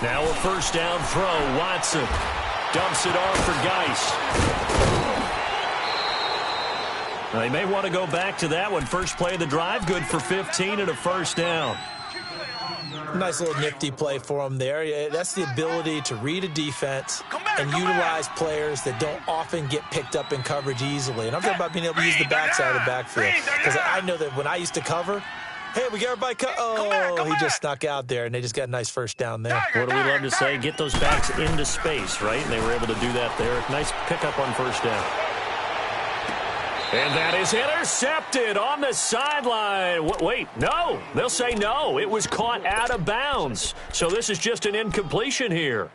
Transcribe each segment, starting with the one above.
Now a first down throw. Watson dumps it off for Geis. They may want to go back to that one. First play of the drive, good for 15 and a first down. Nice little nifty play for him there. That's the ability to read a defense and utilize players that don't often get picked up in coverage easily. And I'm talking about being able to use the backside of the backfield. Because I know that when I used to cover, hey, we got everybody he just snuck out there, and they just got a nice first down there. What do we love to say? Get those backs into space, right? And they were able to do that there. Nice pickup on first down. And that is intercepted on the sideline. Wait, no. They'll say no. It was caught out of bounds. So this is just an incompletion here.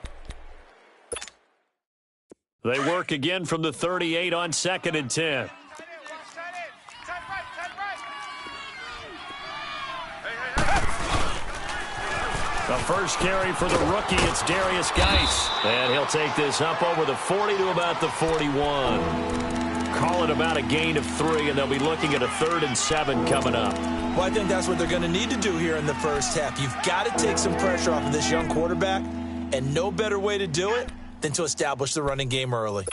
They work again from the 38 on 2nd and 10. The first carry for the rookie, it's Darius Geis. And he'll take this up over the 40 to about the 41. Call it about a gain of 3, and they'll be looking at a 3rd and 7 coming up. Well, I think that's what they're going to need to do here in the first half. You've got to take some pressure off of this young quarterback, and no better way to do it than to establish the running game early.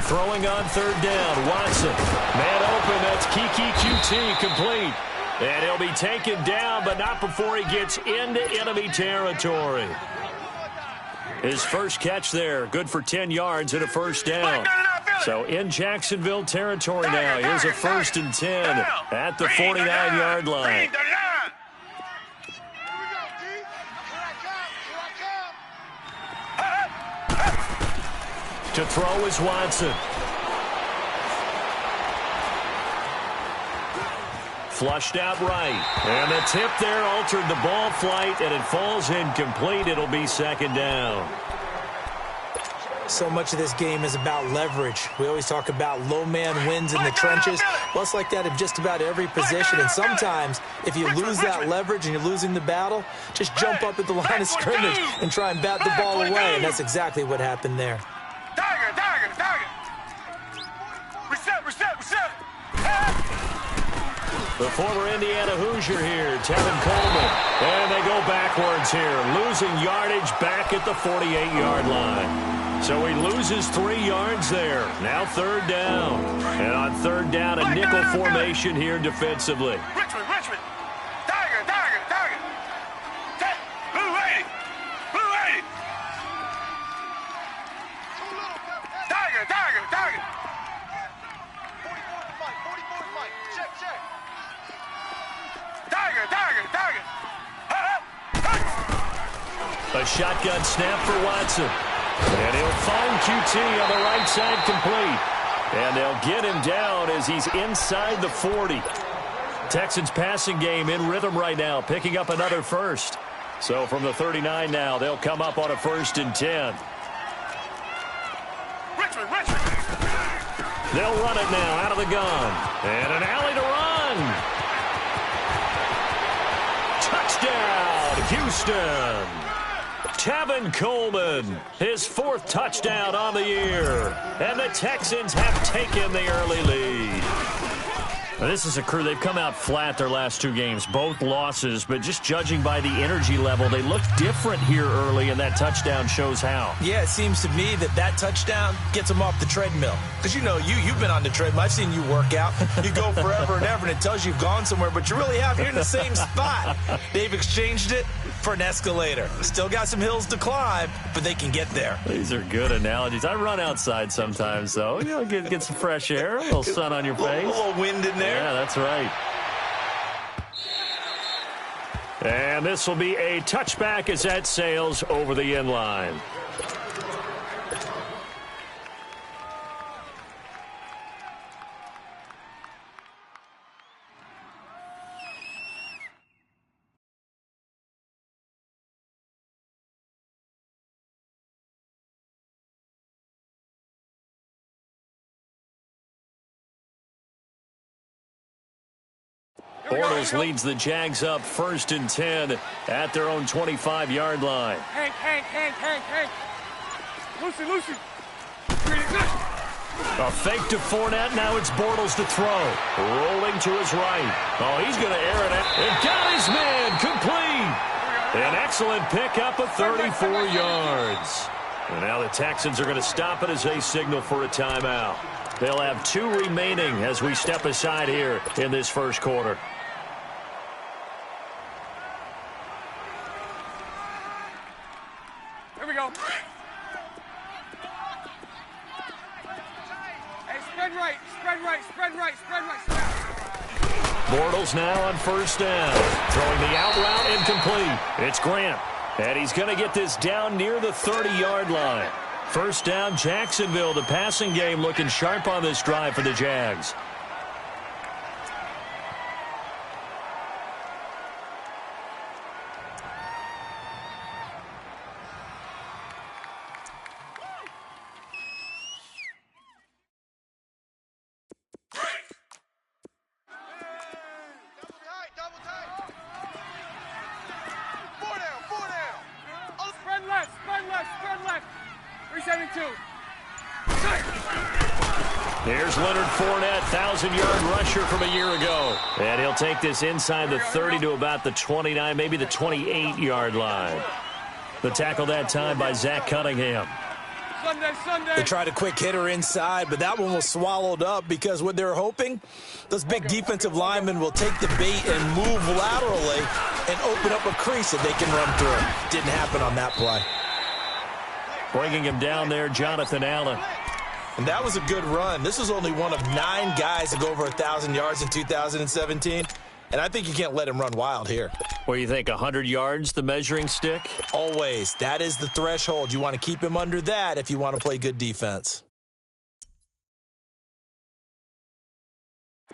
Throwing on 3rd down, Watson. Man open, that's Kiki QT complete. And he'll be taken down, but not before he gets into enemy territory. His first catch there, good for 10 yards and a first down. So in Jacksonville territory now. Here's a 1st and 10 at the 49-yard line. To throw is Watson. Flushed out right. And the tip there altered the ball flight, and it falls incomplete. It'll be 2nd down. So much of this game is about leverage. We always talk about low man wins in the trenches. Well, it's like that in just about every position. And sometimes, if you lose that leverage and you're losing the battle, just jump up at the line of scrimmage and try and bat the ball away. And that's exactly what happened there. The former Indiana Hoosier here, Tevin Coleman. And they go backwards here, losing yardage back at the 48-yard line. So he loses 3 yards there. Now 3rd down. And on 3rd down, a nickel formation here defensively. Richmond. Tiger. Blue 80. Tiger. 44 Mike. Check. Tiger. A shotgun snap for Watson. And he'll find QT on the right side complete. And they'll get him down as he's inside the 40. Texans passing game in rhythm right now, picking up another first. So from the 39 now, they'll come up on a 1st and 10. Richmond. They'll run it now out of the gun. And an alley to run. Touchdown, Houston. Tevin Coleman, his 4th touchdown on the year. And the Texans have taken the early lead. Now, this is a crew, they've come out flat their last 2 games, both losses, but just judging by the energy level, they look different here early, and that touchdown shows how. Yeah, it seems to me that touchdown gets them off the treadmill. Because, you've been on the treadmill. I've seen you work out. You go forever and ever, and it tells you you've gone somewhere, but you really have. You're in the same spot. They've exchanged it for an escalator. Still got some hills to climb, but they can get there. These are good analogies. I run outside sometimes, though. Get some fresh air, a little sun on your face. A little wind in there. Yeah, that's right. And this will be a touchback as that sails over the end line. Bortles leads the Jags up 1st and 10 at their own 25-yard line. Hank. Lucy. A fake to Fournette. Now it's Bortles to throw. Rolling to his right. Oh, he's going to air it out. And got his man complete. An excellent pickup of 34 yards. And now the Texans are going to stop it as they signal for a timeout. They'll have 2 remaining as we step aside here in this first quarter. Here we go. Hey, spread right, spread right, spread right, spread right. Bortles now on first down. Throwing the out route incomplete. It's Grant. And he's going to get this down near the 30-yard line. First down, Jacksonville. The passing game looking sharp on this drive for the Jags. Double tight. 4 down, 4 down. Oh, spread left, spread left, spread left. 372. Here's Leonard Fournette, 1,000-yard rusher from a year ago. And he'll take this inside the 30 to about the 29, maybe the 28-yard line. The tackle that time by Zach Cunningham. Sunday. They tried a quick hitter inside, but that one was swallowed up because what they're hoping, those big defensive linemen will take the bait and move laterally and open up a crease that they can run through. Didn't happen on that play. Bringing him down there, Jonathan Allen. And that was a good run. This is only one of 9 guys to go over 1,000 yards in 2017. And I think you can't let him run wild here. What do you think, 100 yards, the measuring stick? Always. That is the threshold. You want to keep him under that if you want to play good defense.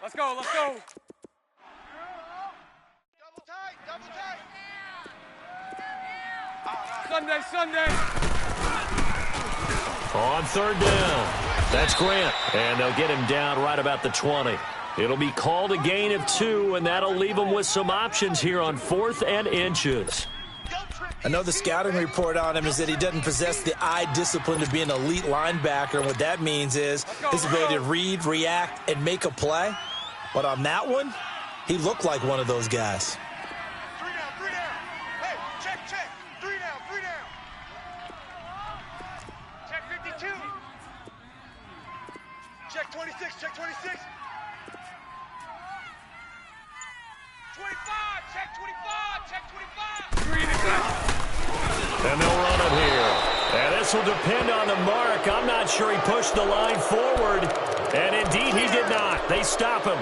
Let's go, let's go. Double tight. Sunday. On third down. That's Grant. And they'll get him down right about the 20. It'll be called a gain of 2, and that'll leave them with some options here on 4th and inches. I know the scouting report on him is that he doesn't possess the eye discipline to be an elite linebacker. And what that means is his ability to read, react, and make a play. But on that one, he looked like one of those guys. 3 down. Hey, check. 3 down. Check 52. Check 26. 25. Check 25. And they'll run it here. And this will depend on the mark. I'm not sure he pushed the line forward. And indeed, he did not. They stop him.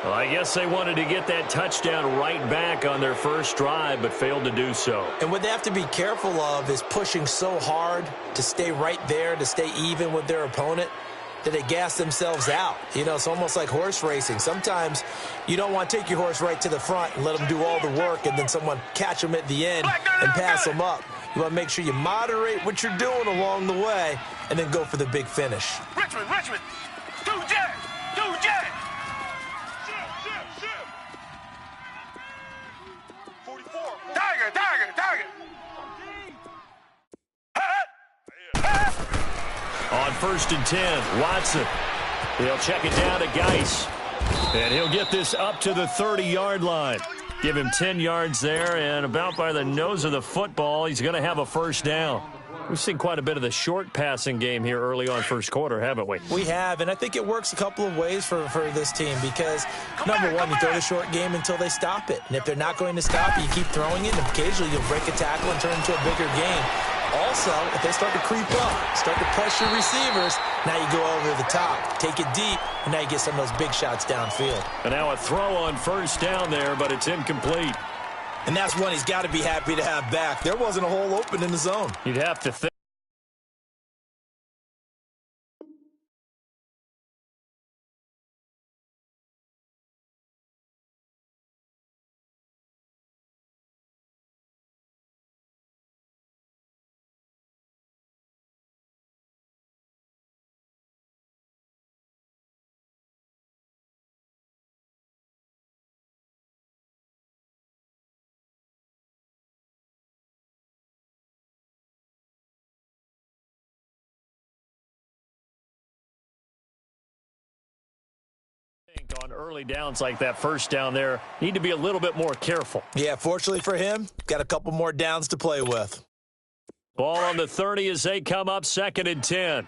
Well, I guess they wanted to get that touchdown right back on their first drive, but failed to do so. And what they have to be careful of is pushing so hard to stay right there, to stay even with their opponent, that they gas themselves out. You know, it's almost like horse racing. Sometimes you don't want to take your horse right to the front and let them do all the work and then someone catch them at the end and pass them up. You want to make sure you moderate what you're doing along the way and then go for the big finish. Richmond. 2 jet. Ship. 44. Tiger. On 1st and 10, Watson. He'll check it down to Geis. And he'll get this up to the 30-yard line. Give him 10 yards there, and about by the nose of the football, he's going to have a first down. We've seen quite a bit of the short passing game here early on first quarter, haven't we? We have, and I think it works a couple of ways for this team because, number one, you throw the short game until they stop it. And if they're not going to stop it, you keep throwing it, and occasionally you'll break a tackle and turn it into a bigger game. Also, if they start to creep up, start to pressure receivers, now you go over the top, take it deep, and now you get some of those big shots downfield. And now a throw on first down there, but it's incomplete. And that's one he's got to be happy to have back. There wasn't a hole open in the zone. You'd have to think. On early downs like that first down there, need to be a little bit more careful. Yeah, fortunately for him, got a couple more downs to play with. Ball on the 30 as they come up 2nd and 10.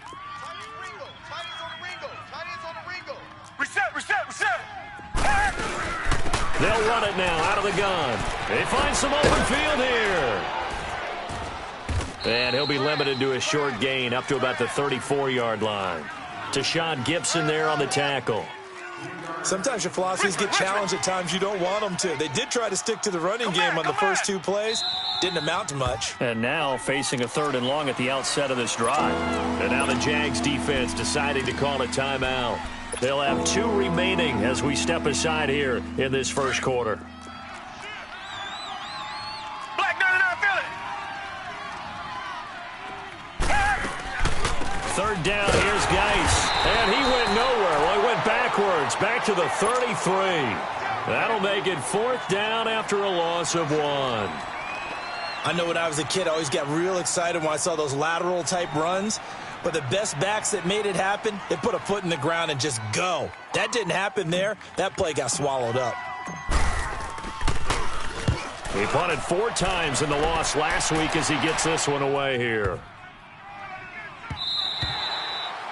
Reset. They'll run it now out of the gun. They find some open field here. And he'll be limited to a short gain up to about the 34-yard line. Tashawn Gibson there on the tackle. Sometimes your philosophies get challenged at times you don't want them to. They did try to stick to the running game on the first 2 plays. Didn't amount to much. And now facing a 3rd and long at the outset of this drive. And now the Jags defense deciding to call a timeout. They'll have 2 remaining as we step aside here in this first quarter. Black 99, feel it. 3rd down, here's Geis. And he went nowhere. Well, he went backwards, back to the 33. That'll make it 4th down after a loss of 1. I know when I was a kid, I always got real excited when I saw those lateral-type runs. But the best backs that made it happen, they put a foot in the ground and just go. That didn't happen there. That play got swallowed up. He punted 4 times in the loss last week as he gets this one away here.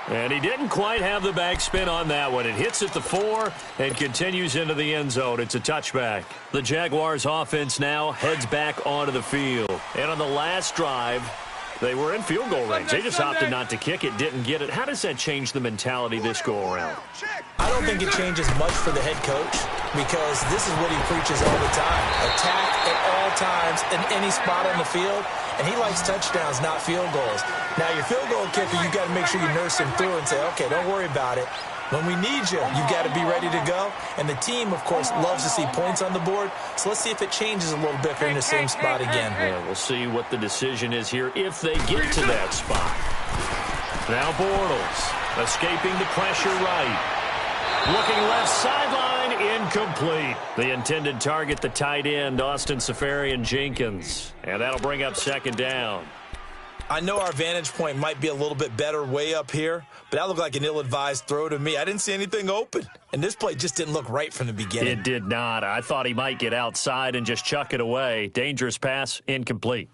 And he didn't quite have the backspin on that one. It hits at the 4 and continues into the end zone. It's a touchback. The Jaguars offense now heads back onto the field. And on the last drive, they were in field goal range. They just opted not to kick it, didn't get it. How does that change the mentality this go-around? I don't think it changes much for the head coach because this is what he preaches all the time. Attack at all times in any spot on the field, and he likes touchdowns, not field goals. Now, your field goal kicker, you got to make sure you nurse him through and say, okay, don't worry about it. When we need you, you got to be ready to go. And the team, of course, loves to see points on the board. So let's see if it changes a little bit if they're in the same spot again. Yeah, we'll see what the decision is here if they get to that spot. Now Bortles escaping the pressure right. Looking left sideline, incomplete. The intended target, the tight end, Austin Seferian-Jenkins. And that'll bring up 2nd down. I know our vantage point might be a little bit better way up here, but that looked like an ill-advised throw to me. I didn't see anything open, and this play just didn't look right from the beginning. It did not. I thought he might get outside and just chuck it away. Dangerous pass, incomplete.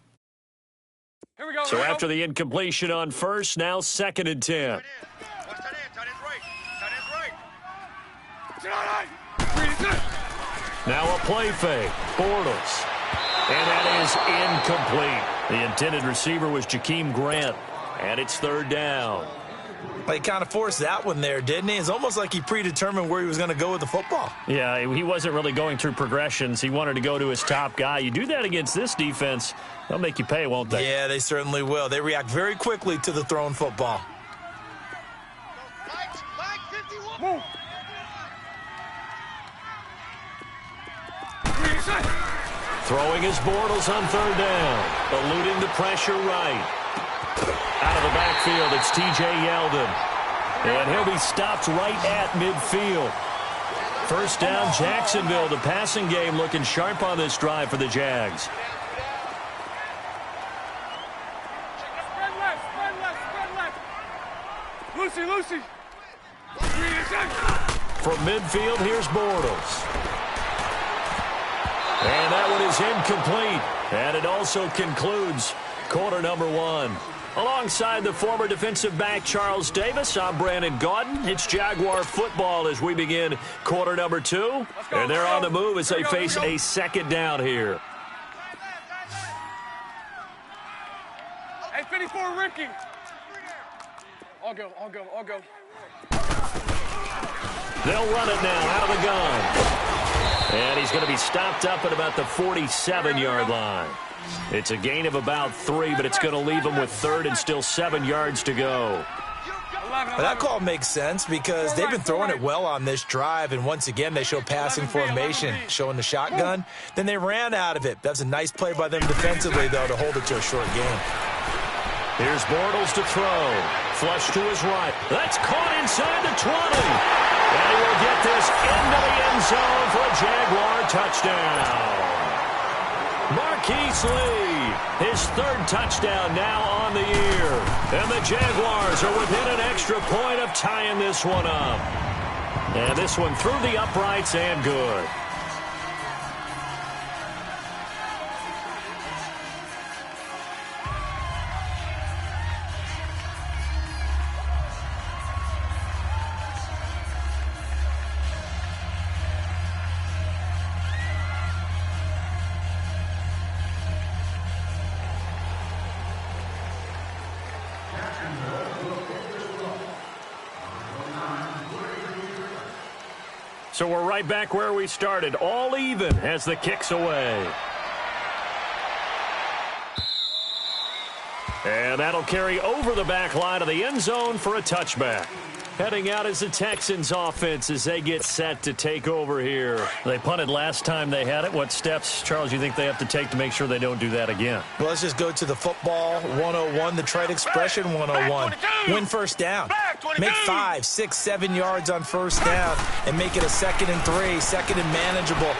Here we go. So after the incompletion on first, now 2nd and 10. Watch that end. Tight end's right. Now a play fake. Bortles. And that is incomplete. The intended receiver was Jakeem Grant. And it's 3rd down. He kind of forced that one there, didn't he? It's almost like he predetermined where he was going to go with the football. Yeah, he wasn't really going through progressions. He wanted to go to his top guy. You do that against this defense, they'll make you pay, won't they? Yeah, they certainly will. They react very quickly to the thrown football. Move. Throwing his Bortles on 3rd down. Eluding the pressure right. Out of the backfield, it's T.J. Yeldon. And he'll be stopped right at midfield. 1st down, Jacksonville. The passing game looking sharp on this drive for the Jags. Spread left. Lucy. From midfield, here's Bortles. And that one is incomplete. And it also concludes quarter number 1. Alongside the former defensive back Charles Davis, I'm Brandon Gaudin. It's Jaguar football as we begin quarter number 2. And they're on the move as they face a 2nd down here. Hey, 54, Ricky. I'll go. They'll run it now out of the gun. And he's going to be stopped up at about the 47-yard line. It's a gain of about 3, but it's going to leave him with 3rd and still 7 yards to go. But that call makes sense because they've been throwing it well on this drive, and once again they show passing formation, showing the shotgun. Then they ran out of it. That's a nice play by them defensively, though, to hold it to a short game. Here's Bortles to throw. Flush to his right. That's caught inside the 20. And he will get this into the end zone for a Jaguar touchdown. Marquise Lee, his 3rd touchdown now on the year. And the Jaguars are within an extra point of tying this one up. And this one through the uprights and good. So we're right back where we started, all even as the kick's away. And that'll carry over the back line of the end zone for a touchback. Heading out is the Texans offense as they get set to take over here. They punted last time they had it. What steps, Charles, you think they have to take to make sure they don't do that again? Well, let's just go to the football 101, the trite expression 101. Win first down. Make 5, 6, 7 yards on first down and make it a 2nd and 3, 2nd and manageable.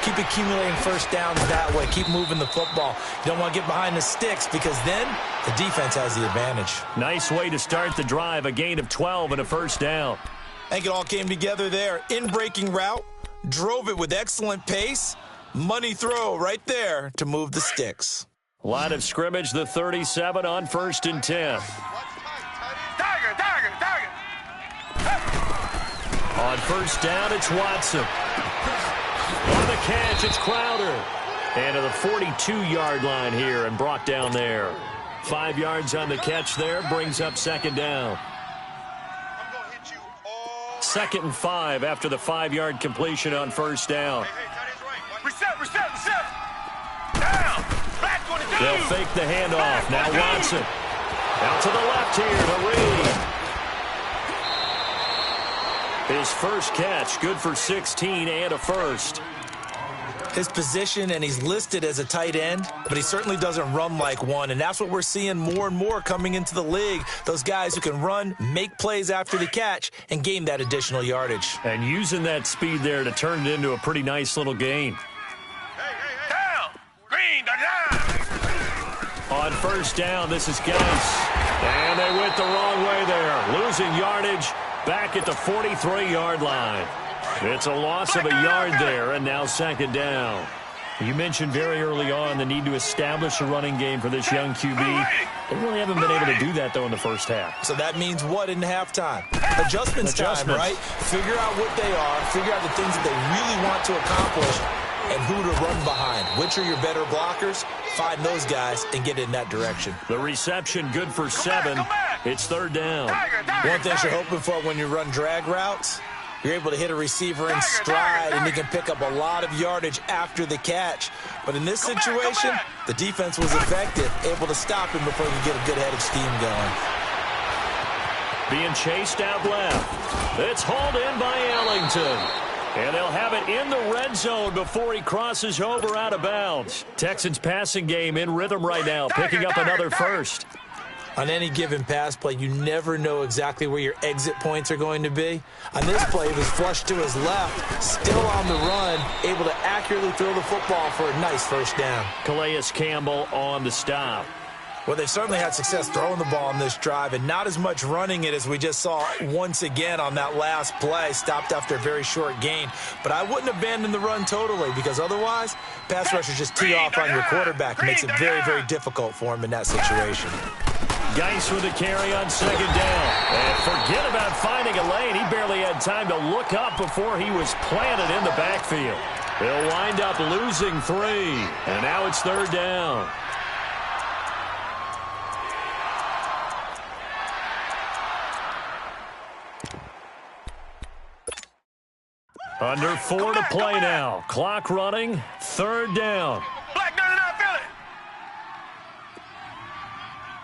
Keep accumulating first downs that way. Keep moving the football. You don't want to get behind the sticks because then the defense has the advantage. Nice way to start the drive. A gain of 12 and a first down. I think it all came together there. In-breaking route, drove it with excellent pace. Money throw right there to move the sticks. Line of scrimmage, the 37 on 1st and 10. On first down, it's Watson. On the catch, it's Crowder. And to the 42-yard line here and brought down there. 5 yards on the catch there, brings up 2nd down. 2nd and 5 after the 5-yard completion on first down. Reset. Down. Back 22. They'll fake the handoff. Now Watson. Out to the left here to Reed. His first catch, good for 16 and a first. His position, and he's listed as a tight end, but he certainly doesn't run like one, and that's what we're seeing more and more coming into the league. Those guys who can run, make plays after the catch, and gain that additional yardage. And using that speed there to turn it into a pretty nice little gain. Down. Green, down. On first down, this is Geis. And they went the wrong way there. Losing yardage back at the 43-yard line. It's a loss of a yard there, and now 2nd down. You mentioned very early on the need to establish a running game for this young QB. They really haven't been able to do that, though, in the first half. So that means what in halftime? Adjustments time, right? Figure out what they are, figure out the things that they really want to accomplish, and who to run behind. Which are your better blockers? Find those guys and get in that direction. The reception good for 7. It's 3rd down. One thing you're hoping for when you run drag routes, you're able to hit a receiver in stride, and you can pick up a lot of yardage after the catch. But in this situation, the defense was effective, able to stop him before he could get a good head of steam going. Being chased out left. It's hauled in by Ellington. And they'll have it in the red zone before he crosses over out of bounds. Texans passing game in rhythm right now, picking up another first. On any given pass play, you never know exactly where your exit points are going to be. On this play, it was flushed to his left, still on the run, able to accurately throw the football for a nice first down. Calais Campbell on the stop. Well, they've certainly had success throwing the ball on this drive and not as much running it as we just saw once again on that last play, stopped after a very short gain. But I wouldn't abandon the run totally because otherwise, pass rushers just tee off on your quarterback. It makes it very, very difficult for him in that situation. Geis with a carry on 2nd down. And forget about finding a lane. He barely had time to look up before he was planted in the backfield. They'll wind up losing 3. And now it's 3rd down. Under 4 to play now. Clock running. 3rd down. Black 99, feel it.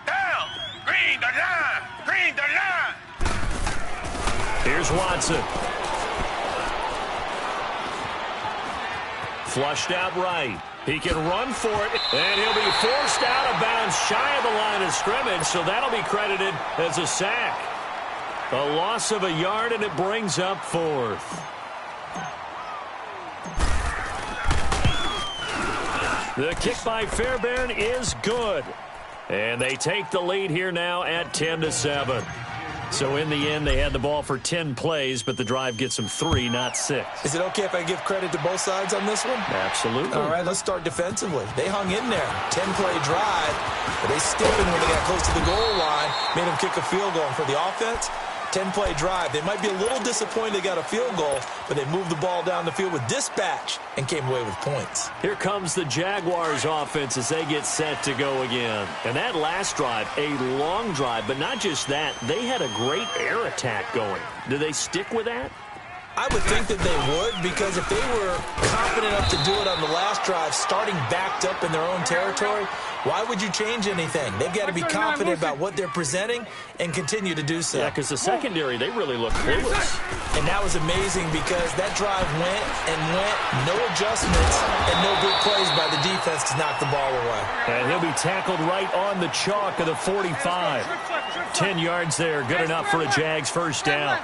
Down. Green, the line. Green, the line. Here's Watson. Flushed out right. He can run for it, and he'll be forced out of bounds shy of the line of scrimmage, so that'll be credited as a sack. A loss of a yard, and it brings up 4th. The kick by Fairbairn is good. And they take the lead here now at 10-7. So in the end, they had the ball for 10 plays, but the drive gets them 3, not 6. Is it okay if I give credit to both sides on this one? Absolutely. All right, let's start defensively. They hung in there. 10-play drive, but they stiffened when they got close to the goal line, made them kick a field goal. And for the offense, 10-play drive. They might be a little disappointed they got a field goal, but they moved the ball down the field with dispatch and came away with points. Here comes the Jaguars offense as they get set to go again. And that last drive, a long drive, but not just that, they had a great air attack going. Do they stick with that? I would think that they would, because if they were confident enough to do it on the last drive, starting backed up in their own territory, why would you change anything? They've got to be confident about what they're presenting and continue to do so. Yeah, because the secondary, they really look clueless. And that was amazing because that drive went and went, no adjustments, and no big plays by the defense to knock the ball away. And he'll be tackled right on the chalk of the 45. 10 yards there, good enough for a Jags first down.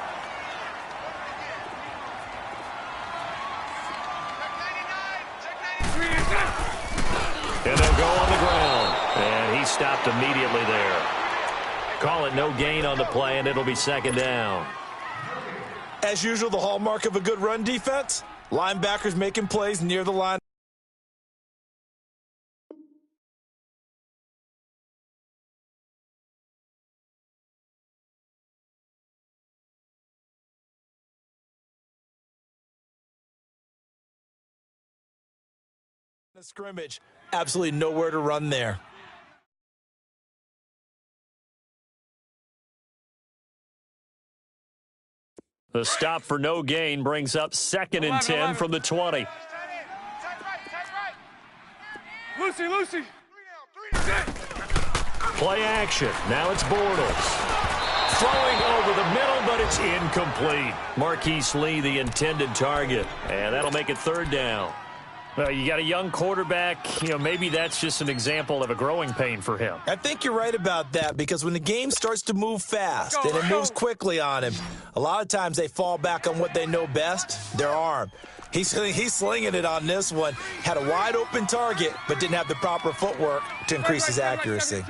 And they'll go on the ground. And he stopped immediately there. Call it no gain on the play, and it'll be second down. As usual, the hallmark of a good run defense, linebackers making plays near the line. The scrimmage, absolutely nowhere to run there. The stop for no gain brings up 2nd and 10 from the 20. Lucy. Play action. Now it's Bortles. Throwing over the middle, but it's incomplete. Marquise Lee, the intended target. And that'll make it 3rd down. Well, you got a young quarterback. Maybe that's just an example of a growing pain for him. I think you're right about that, because when the game starts to move fast and it moves quickly on him, a lot of times they fall back on what they know best, their arm. He's slinging it on this one. Had a wide open target, but didn't have the proper footwork to increase his accuracy.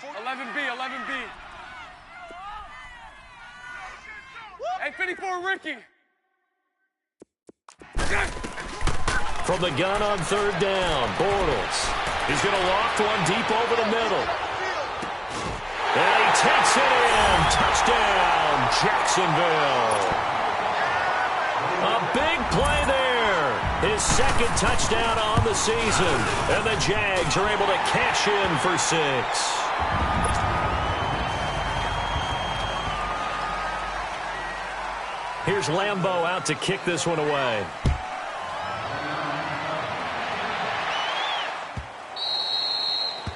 11B. Hey, 54, Ricky. From the gun on 3rd down, Bortles. He's going to loft one deep over the middle. And he takes it in. Touchdown, Jacksonville. A big play there. His 2nd touchdown on the season. And the Jags are able to cash in for 6. Here's Lambeau out to kick this one away.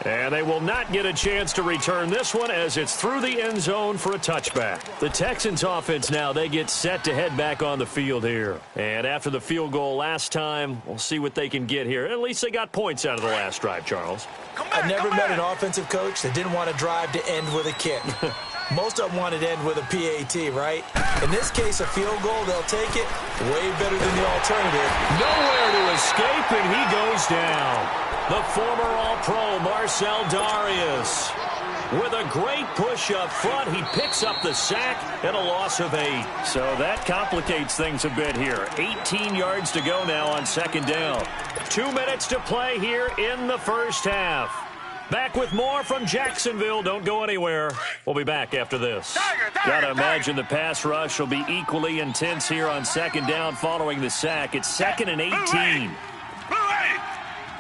And they will not get a chance to return this one as it's through the end zone for a touchback. The Texans offense now, they get set to head back on the field here. And after the field goal last time, we'll see what they can get here. At least they got points out of the last drive, Charles. I've never met an offensive coach that didn't want to drive to end with a kick. Most of them wanted to end with a PAT, right? In this case, a field goal, they'll take it. Way better than the alternative. Nowhere to escape, and he goes down. The former All-Pro Marcel with a great push up front. He picks up the sack and a loss of 8. So that complicates things a bit here. 18 yards to go now on 2nd down. 2 minutes to play here in the first half. Back with more from Jacksonville. Don't go anywhere. We'll be back after this. Gotta imagine the pass rush will be equally intense here on 2nd down following the sack. It's 2nd and 18.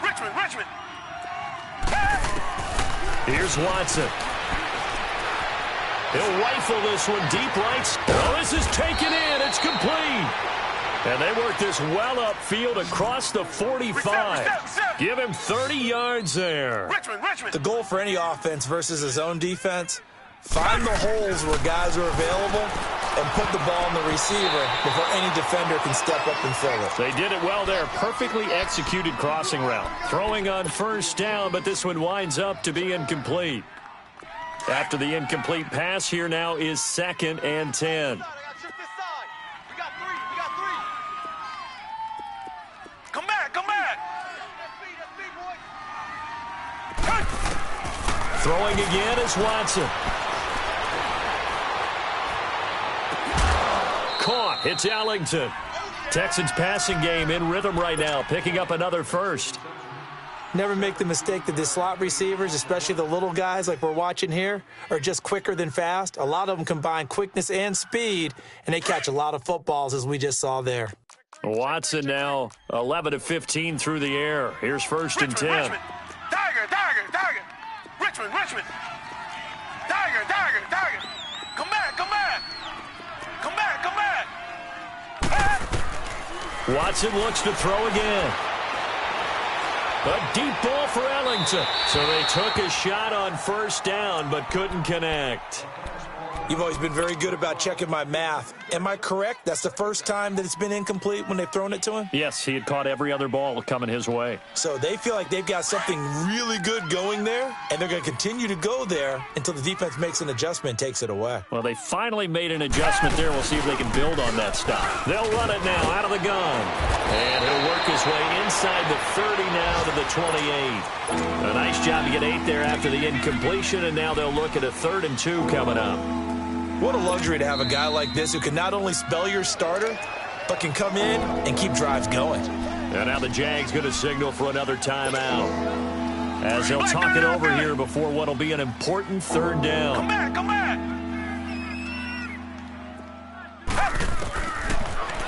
Richmond. Here's Watson. He'll rifle this one deep right. Oh, this is taken in. It's complete. And they work this well upfield across the 45. Give him 30 yards there. Richmond. The goal for any offense versus his own defense, find the holes where guys are available and put the ball in the receiver before any defender can step up and fill it. They did it well there. Perfectly executed crossing route. Throwing on 1st down, but this one winds up to be incomplete. After the incomplete pass, here now is 2nd and 10. Throwing again is Watson. Caught. It's Ellington. Texans passing game in rhythm right now, picking up another first. Never make the mistake that the slot receivers, especially the little guys like we're watching here, are just quicker than fast. A lot of them combine quickness and speed, and they catch a lot of footballs, as we just saw there. Watson now 11 of 15 through the air. Here's first and 10. Richmond. Tiger. Richmond. Tiger. Come back. Watson looks to throw again. A deep ball for Ellington. So they took a shot on first down, but couldn't connect. You've always been very good about checking my math. Am I correct? That's the first time that it's been incomplete when they've thrown it to him? Yes, he had caught every other ball coming his way. So they feel like they've got something really good going there, and they're going to continue to go there until the defense makes an adjustment and takes it away. Well, they finally made an adjustment there. We'll see if they can build on that stuff. They'll run it now out of the gun. And he'll work his way inside the 30 now to the 28. A nice job to get 8 there after the incompletion, and now they'll look at a 3rd and 2 coming up. What a luxury to have a guy like this who can not only spell your starter, but can come in and keep drives going. And now the Jags going to signal for another timeout, as they'll talk it over here before what will be an important 3rd down. Come back.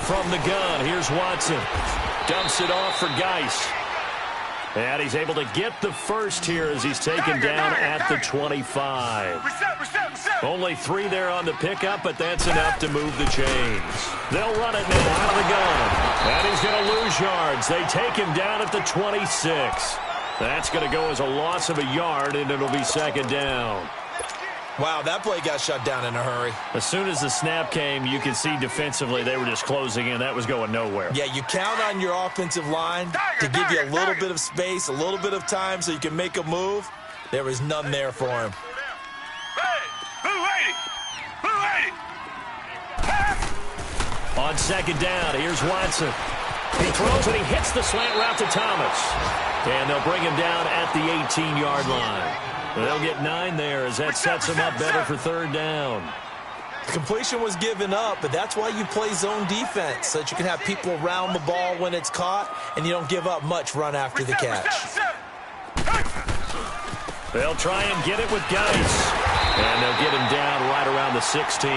From the gun, here's Watson. Dumps it off for Geis. And he's able to get the first here as he's taken down at the 25. Reset. Only 3 there on the pickup, but that's enough to move the chains. They'll run it now out of the gun. And he's going to lose yards. They take him down at the 26. That's going to go as a loss of a yard, and it'll be 2nd down. Wow, that play got shut down in a hurry. As soon as the snap came, you could see defensively they were just closing in. That was going nowhere. Yeah, you count on your offensive line to give you a little bit of space, a little bit of time so you can make a move. There was none there for him. On 2nd down, here's Watson. He throws and he hits the slant route to Thomas. And they'll bring him down at the 18-yard line. They'll get 9 there as that sets him up better for 3rd down. The completion was given up, but that's why you play zone defense, so that you can have people around the ball when it's caught, and you don't give up much run after the catch. They'll try and get it with Geis. And they'll get him down right around the 16.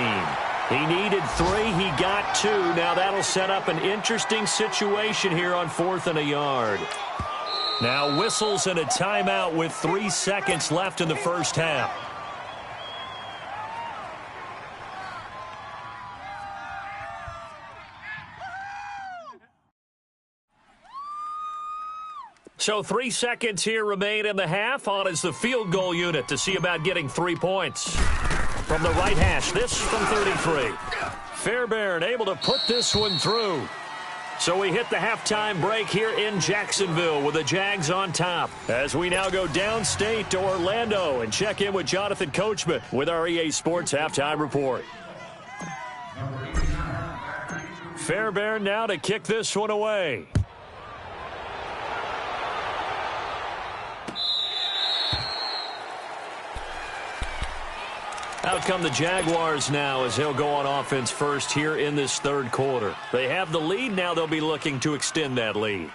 He needed 3. He got 2. Now that'll set up an interesting situation here on 4th and a yard. Now whistles and a timeout with 3 seconds left in the first half. So 3 seconds here remain in the half. On is the field goal unit to see about getting 3 points. From the right hash, this from 33. Fairbairn able to put this one through. So we hit the halftime break here in Jacksonville with the Jags on top. As we now go downstate to Orlando and check in with Jonathan Coachman with our EA Sports Halftime Report. Fairbairn now to kick this one away. Out come the Jaguars now as they'll go on offense first here in this 3rd quarter. They have the lead. Now they'll be looking to extend that lead.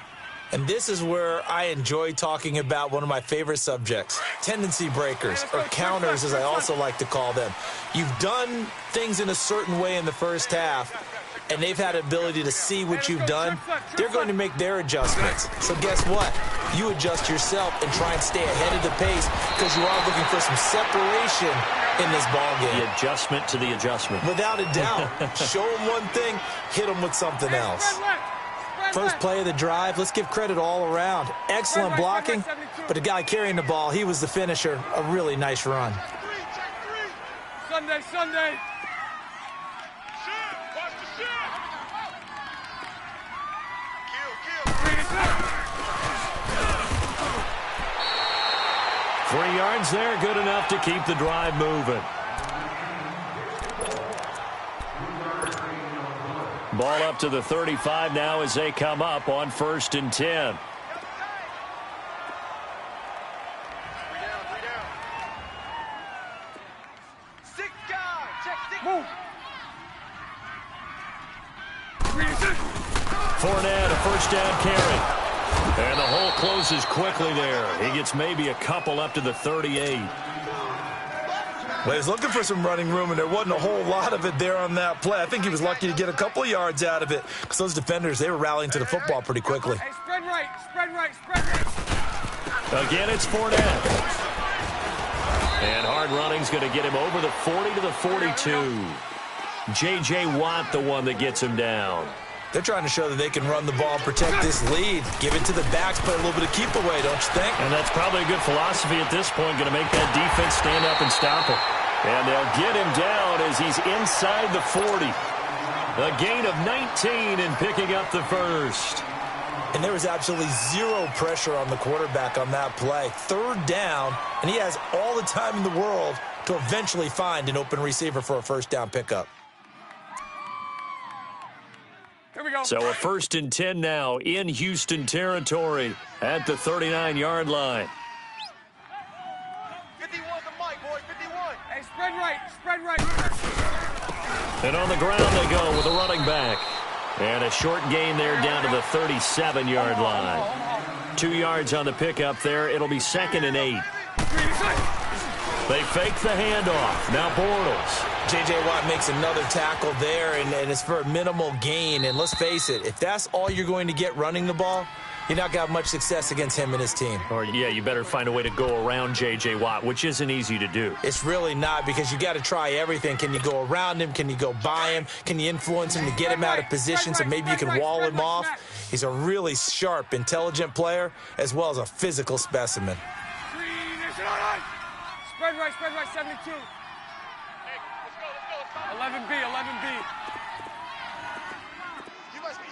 And this is where I enjoy talking about one of my favorite subjects, tendency breakers, or counters as I also like to call them. You've done things in a certain way in the first half, and they've had ability to see what you've done. They're going to make their adjustments. So guess what? You adjust yourself and try and stay ahead of the pace because you are looking for some separation in this ball game. The adjustment to the adjustment. Without a doubt. Show them one thing, hit them with something else. First play of the drive, let's give credit all around. Excellent blocking, but the guy carrying the ball, he was the finisher. A really nice run. Sunday. Three yards there, good enough to keep the drive moving. Ball up to the 35 now as they come up on 1st and 10. Fournette, a first down carry. And the hole closes quickly there. He gets maybe a couple up to the 38. Well, he was looking for some running room, and there wasn't a whole lot of it there on that play. I think he was lucky to get a couple of yards out of it because those defenders, they were rallying to the football pretty quickly. Hey, spread right, spread right, spread right. Again, it's Fournette. And hard running's going to get him over the 40 to the 42. J.J. Watt, the one that gets him down. They're trying to show that they can run the ball and protect this lead. Give it to the backs, play a little bit of keep away, don't you think? And that's probably a good philosophy at this point, going to make that defense stand up and stop him. And they'll get him down as he's inside the 40. A gain of 19 and picking up the first. And there was absolutely zero pressure on the quarterback on that play. Third down, and he has all the time in the world to eventually find an open receiver for a first down pickup. Here we go. So a 1st and 10 now in Houston territory at the 39-yard line. 51 the mic, boys, 51. Hey, spread right, spread right. And on the ground they go with a running back. And a short gain there down to the 37-yard line. 2 yards on the pickup there. It'll be 2nd and 8. They fake the handoff. Now Bortles. J.J. Watt makes another tackle there, and it's for a minimal gain. And let's face it, if that's all you're going to get running the ball, you're not going to have much success against him and his team. Or, yeah, you better find a way to go around J.J. Watt, which isn't easy to do. It's really not, because you got to try everything. Can you go around him? Can you go by him? Can you influence him to get him out of position so maybe you can wall him off? He's a really sharp, intelligent player, as well as a physical specimen. Spread right, 72. 11B, 11B.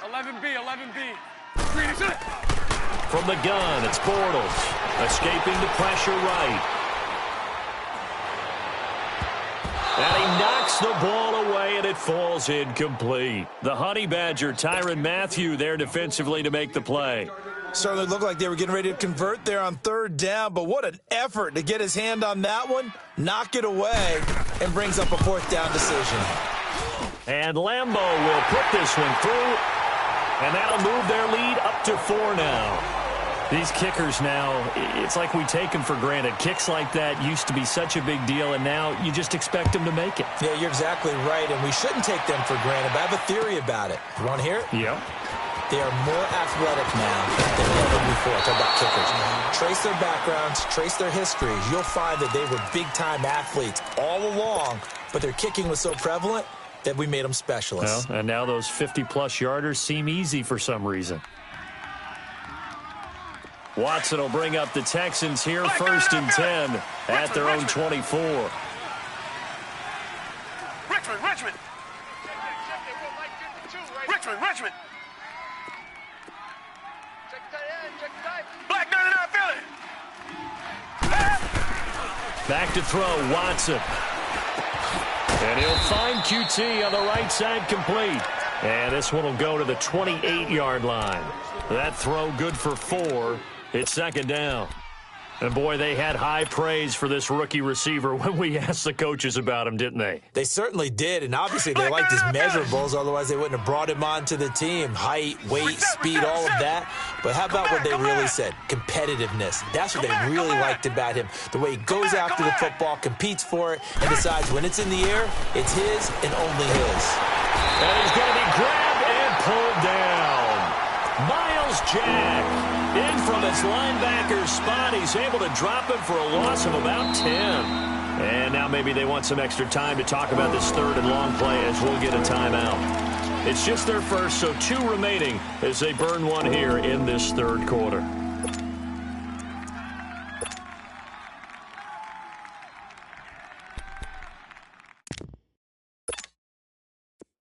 11B, 11B. From the gun, it's Bortles. Escaping the pressure right. And he knocks the ball away, and it falls incomplete. The Honey Badger, Tyrann Mathieu, there defensively to make the play. Certainly looked like they were getting ready to convert there on 3rd down, but what an effort to get his hand on that one, knock it away, and brings up a 4th down decision. And Lambo will put this one through, and that'll move their lead up to 4 now. These kickers now, it's like we take them for granted. Kicks like that used to be such a big deal, and now you just expect them to make it. Yeah, you're exactly right, and we shouldn't take them for granted, but I have a theory about it. You want to hear it? Yep. They are more athletic now than ever before. Talk about kickers. Trace their backgrounds, trace their histories. You'll find that they were big-time athletes all along, but their kicking was so prevalent that we made them specialists. Well, and now those 50-plus yarders seem easy for some reason. Watson will bring up the Texans here, 1st and 10 at their own 24. Richmond. Black 99 Philly. Back to throw, Watson. And he'll find QT on the right side, complete. And this one will go to the 28-yard line. That throw good for 4. It's 2nd down. And, boy, they had high praise for this rookie receiver when we asked the coaches about him, didn't they? They certainly did, and obviously they liked his measurables, otherwise they wouldn't have brought him onto the team. Height, weight, speed, all of that. But how about what they really said? Competitiveness. That's what they really liked about him. The way he goes after the football, competes for it, and decides when it's in the air, it's his and only his. And he's going to be grabbed and pulled down. Miles Jack. In from his linebacker spot, he's able to drop him for a loss of about 10. And now maybe they want some extra time to talk about this 3rd and long play as we'll get a timeout. It's just their first, so 2 remaining as they burn one here in this 3rd quarter.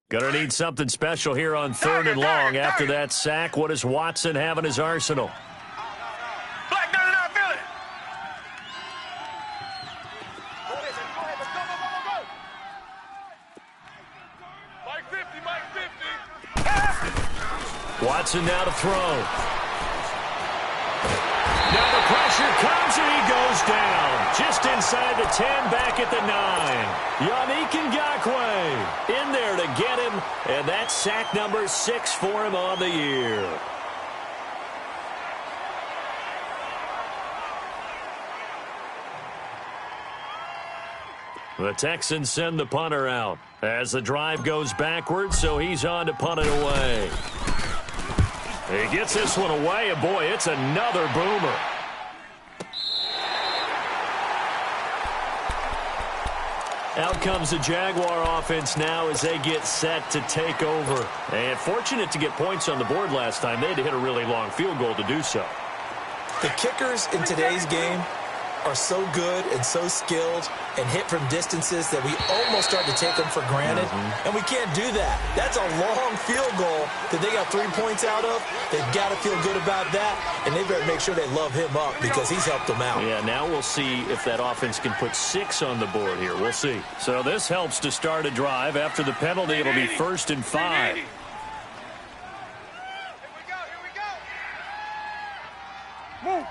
Gonna need something special here on 3rd and long. After that sack, what does Watson have in his arsenal? Black 99 Philly. Mike 50. Watson now to throw. Now the pressure. pressure comes, and he goes down. Just inside the 10, back at the 9. Yannick Ngakoue in there to get him, and that's sack number 6 for him on the year. The Texans send the punter out as the drive goes backwards, so he's on to punt it away. He gets this one away, and boy, it's another boomer. Out comes the Jaguar offense now as they get set to take over. And fortunate to get points on the board last time. They had to hit a really long field goal to do so. The kickers in today's game are so good and so skilled and hit from distances that we almost start to take them for granted. And we can't do that. That's a long field goal that they got 3 points out of. They've got to feel good about that, and they better make sure they love him up because he's helped them out. Yeah, now we'll see if that offense can put 6 on the board here. We'll see. So this helps to start a drive. After the penalty, it'll be 1st and 5. Here we go. Move.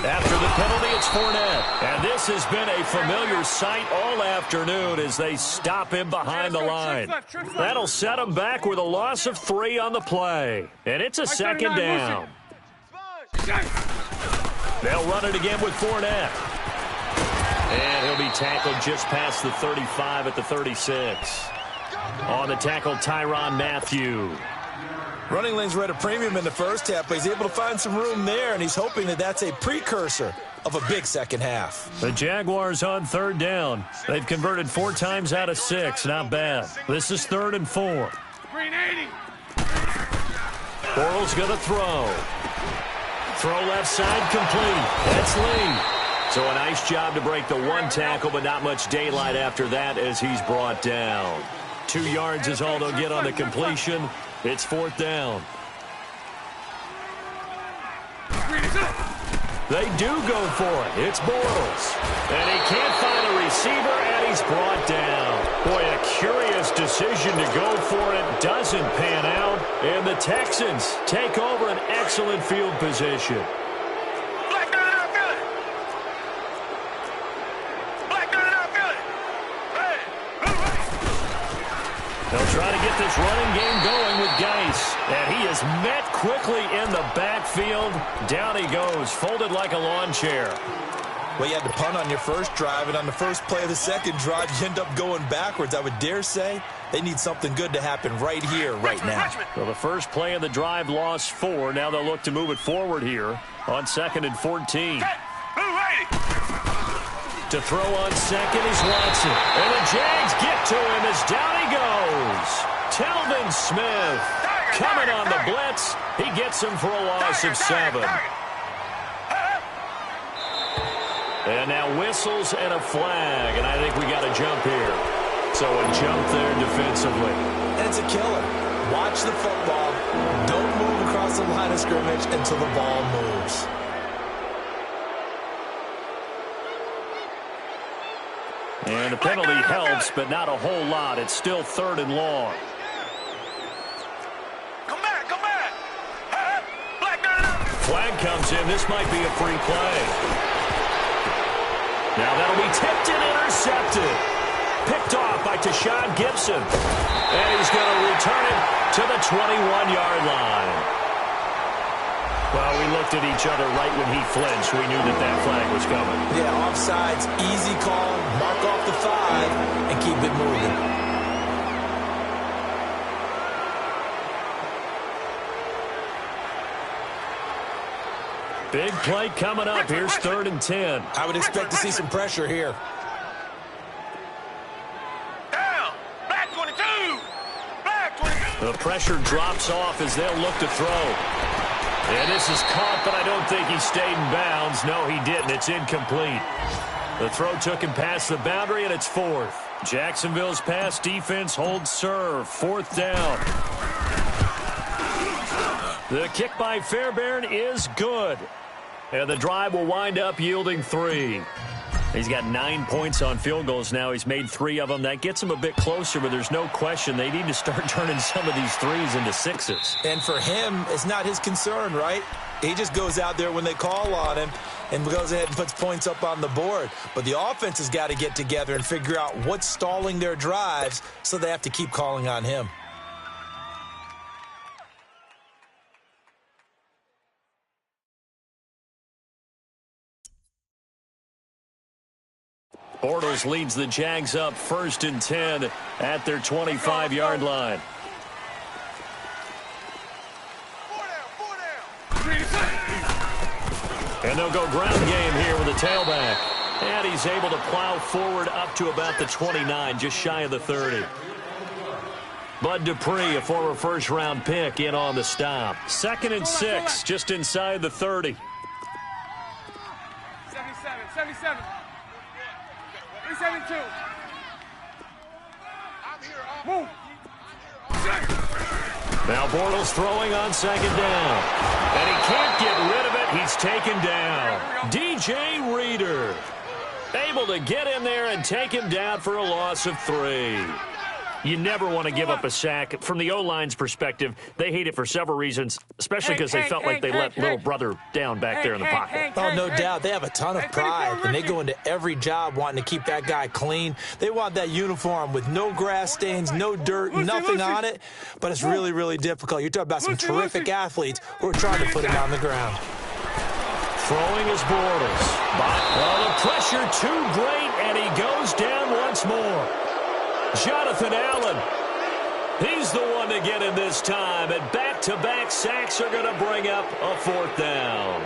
After the penalty, it's Fournette. And this has been a familiar sight all afternoon as they stop him behind the line. That'll set him back with a loss of 3 on the play. And it's a 2nd down. They'll run it again with Fournette. And he'll be tackled just past the 35 at the 36. On the tackle, Tyrann Mathieu. Running lanes were at a premium in the first half, but he's able to find some room there, and he's hoping that that's a precursor of a big second half. The Jaguars on 3rd down. They've converted 4 times out of 6. Not bad. This is 3rd and 4. Green 80. Bortles going to throw. Throw left side complete. That's Lee. So a nice job to break the 1 tackle, but not much daylight after that as he's brought down. 2 yards is all they'll get on the completion. It's 4th down. They do go for it. It's Bortles. And he can't find a receiver, and he's brought down. Boy, a curious decision to go for it. Doesn't pan out. And the Texans take over an excellent field position. They'll try to get this running game going with Geis. And he is met quickly in the backfield. Down he goes, folded like a lawn chair. Well, you had to punt on your first drive, and on the first play of the second drive, you end up going backwards. I would dare say they need something good to happen right here, right now. Well, the first play of the drive lost 4. Now they'll look to move it forward here on 2nd and 14. To throw on 2nd is Watson. And the Jags get to him as down he goes. Telvin Smith coming on the blitz. He gets him for a loss of 7. And now whistles and a flag. And I think we got a jump here. So a jump there defensively. And it's a killer. Watch the football. Don't move across the line of scrimmage until the ball moves. And the penalty helps, but not a whole lot. It's still 3rd and long. Come back, come back. Flag comes in. This might be a free play. Now that'll be tipped and intercepted. Picked off by Tashawn Gibson. And he's going to return it to the 21-yard line. Well, we looked at each other right when he flinched. We knew that flag was coming. Yeah, offsides, easy call, mark off the 5, and keep it moving. Big play coming up. Here's 3rd and 10. I would expect to see some pressure here. Down. Black 22. Black 22. The pressure drops off as they'll look to throw. And this is caught, but I don't think he stayed in bounds. No, he didn't. It's incomplete. The throw took him past the boundary, and it's 4th. Jacksonville's pass defense holds serve. 4th down. The kick by Fairbairn is good. And the drive will wind up yielding 3. He's got 9 points on field goals now. He's made 3 of them. That gets him a bit closer, but there's no question they need to start turning some of these threes into 6s. And for him, it's not his concern, right? He just goes out there when they call on him and goes ahead and puts points up on the board. But the offense has got to get together and figure out what's stalling their drives, so they have to keep calling on him. Bortles leads the Jags up 1st and 10 at their 25-yard line. And they'll go ground game here with a tailback. And he's able to plow forward up to about the 29, just shy of the 30. Bud Dupree, a former first-round pick, in on the stop. 2nd and 6, just inside the 30. 77. 372. Move. Now Bortles throwing on 2nd down. And he can't get rid of it. He's taken down. DJ Reader able to get in there and take him down for a loss of 3. You never want to give up a sack. From the O-line's perspective, they hate it for several reasons, especially because they felt like they let little brother down back there in the pocket. Oh, no doubt. They have a ton of pride, and they go into every job wanting to keep that guy clean. They want that uniform with no grass stains, no dirt, nothing on it. But it's really, really difficult. You're talking about some terrific athletes who are trying to put him on the ground. Throwing is Bortles. Well, the pressure too great, and he goes down once more. Jonathan Allen, he's the one to get in this time, and back-to-back sacks are going to bring up a 4th down.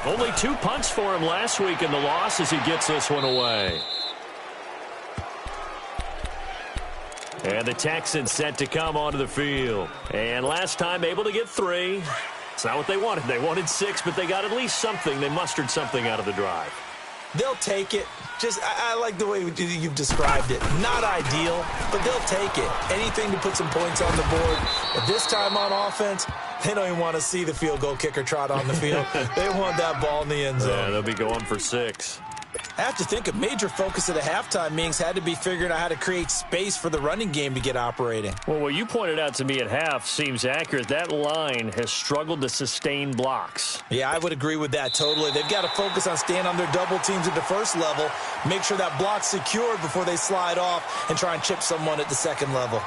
Only 2 punts for him last week in the loss as he gets this one away. And the Texans set to come onto the field. And last time able to get 3. It's not what they wanted. They wanted 6, but they got at least something. They mustered something out of the drive. They'll take it. I like the way you've described it. Not ideal, but they'll take it. Anything to put some points on the board. But this time on offense, they don't even want to see the field goal kicker trot on the field. They want that ball in the end zone. Yeah, they'll be going for 6. I have to think a major focus of the halftime meetings had to be figuring out how to create space for the running game to get operating. Well, what you pointed out to me at half seems accurate. That line has struggled to sustain blocks. Yeah, I would agree with that totally. They've got to focus on staying on their double teams at the first level, make sure that block's secured before they slide off and try and chip someone at the second level.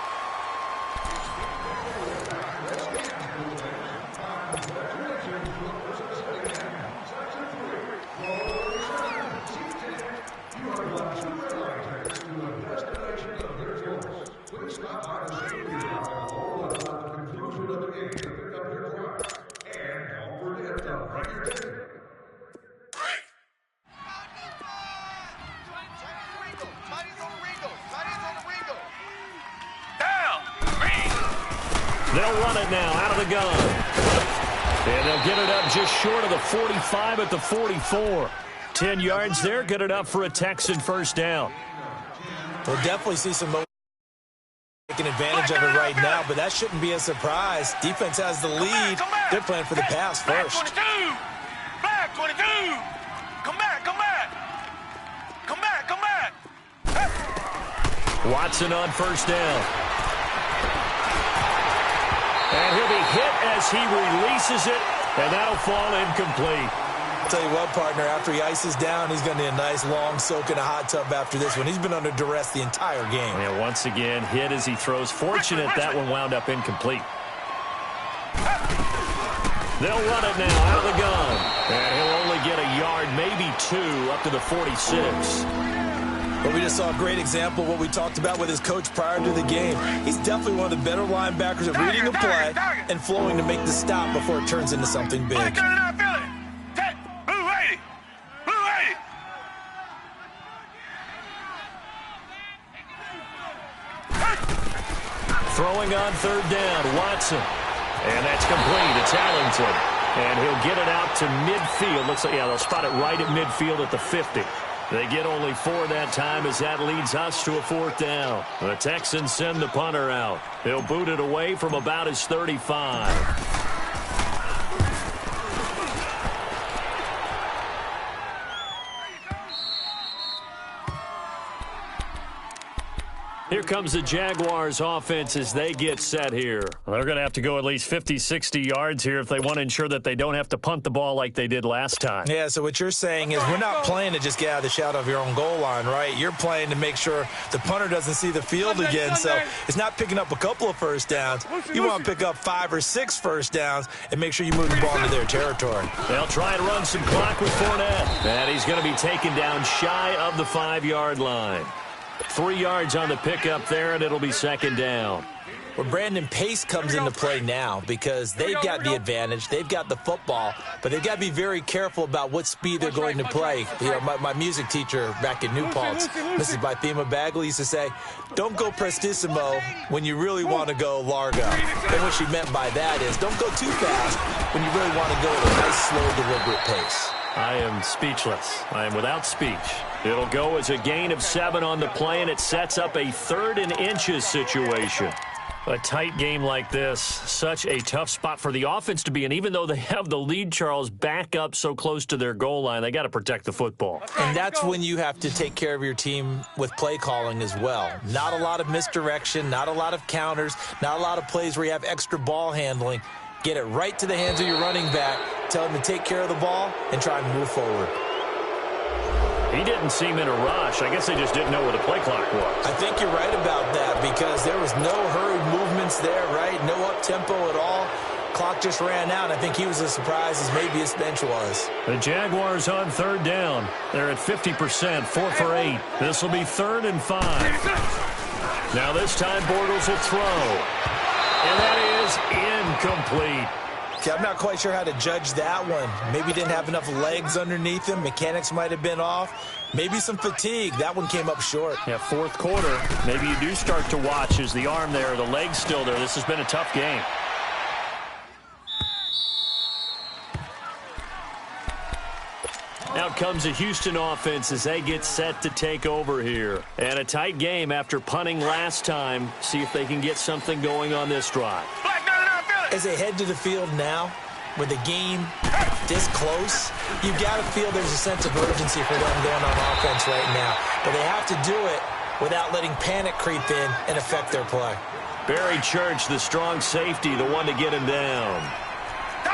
They'll run it now out of the gun. And they'll get it up just short of the 45 at the 44. 10 yards there, good enough for a Texan 1st down. We'll definitely see some taking advantage of it right now, but that shouldn't be a surprise. Defense has the lead. They're playing for the pass first. 22. Back 22. Come back. Watson on 1st down. And he'll be hit as he releases it, and that'll fall incomplete. I'll tell you what, partner, after he ices down, he's going to need a nice long soak in a hot tub after this one. He's been under duress the entire game. Yeah, once again, hit as he throws. Fortunate that one wound up incomplete. They'll run it now out of the gun. And he'll only get a yard, maybe 2, up to the 46. But we just saw a great example of what we talked about with his coach prior to the game. He's definitely one of the better linebackers at reading a play and flowing to make the stop before it turns into something big. Throwing on 3rd down, Watson. And that's complete. It's Ellington. And he'll get it out to midfield. Looks like, yeah, they'll spot it right at midfield at the 50. They get only 4 that time as that leads us to a 4th down. The Texans send the punter out. He'll boot it away from about his 35. Here comes the Jaguars offense as they get set here. They're going to have to go at least 50, 60 yards here if they want to ensure that they don't have to punt the ball like they did last time. Yeah, so what you're saying is we're not playing to just get out of the shadow of your own goal line, right? You're playing to make sure the punter doesn't see the field again. So it's not picking up a couple of first downs. You want to pick up 5 or 6 first downs and make sure you move the ball into their territory. They'll try and run some clock with Fournette. And he's going to be taken down shy of the 5-yard line. 3 yards on the pickup there, and it'll be second down. Well, Brandon, pace comes into play now because they've got the advantage. They've got the football, but they've got to be very careful about what speed they're going to play. You know, my music teacher back in New Paltz, Mrs. Bythema Bagley, used to say, don't go prestissimo when you really want to go largo. And what she meant by that is don't go too fast when you really want to go at a nice, slow, deliberate pace. I am speechless. I am without speech. It'll go as a gain of 7 on the play, and it sets up a 3rd and inches situation. A tight game like this, such a tough spot for the offense to be in. Even though they have the lead, Charles, back up so close to their goal line, they got to protect the football. And that's when you have to take care of your team with play calling as well. Not a lot of misdirection, not a lot of counters, not a lot of plays where you have extra ball handling. Get it right to the hands of your running back, tell him to take care of the ball, and try and move forward. He didn't seem in a rush. I guess they just didn't know where the play clock was. I think you're right about that because there was no hurried movements there, right? No up-tempo at all. Clock just ran out. I think he was as surprised as maybe his bench was. The Jaguars on 3rd down. They're at 50%, 4 for 8. This will be 3rd and 5. Now this time Bortles will throw. And that is incomplete. See, I'm not quite sure how to judge that one. Maybe he didn't have enough legs underneath him. Mechanics might have been off. Maybe some fatigue. That one came up short. Yeah, 4th quarter. Maybe you do start to watch as the arm there, the leg's still there. This has been a tough game. Out comes the Houston offense as they get set to take over here. And a tight game after punting last time. See if they can get something going on this drive. As they head to the field now, with the game this close, you've got to feel there's a sense of urgency for them going on offense right now. But they have to do it without letting panic creep in and affect their play. Barry Church, the strong safety, the one to get him down.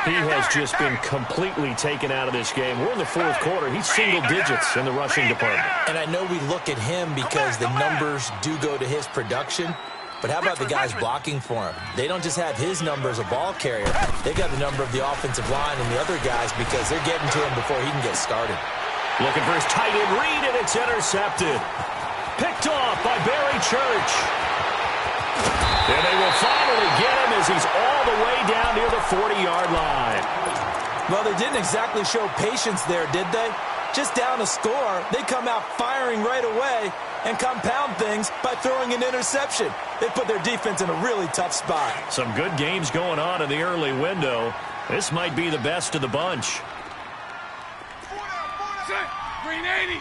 He has just been completely taken out of this game. We're in the 4th quarter. He's single digits in the rushing department. And I know we look at him because the numbers do go to his production. But how about the guys blocking for him? They don't just have his number as a ball carrier. They got the number of the offensive line and the other guys because they're getting to him before he can get started. Looking for his tight end read, and it's intercepted. Picked off by Barry Church. And they will finally get him as he's all the way down near the 40-yard line. Well, they didn't exactly show patience there, did they? Just down a score, they come out firing right away and compound things by throwing an interception. They put their defense in a really tough spot. Some good games going on in the early window. This might be the best of the bunch. Green 80.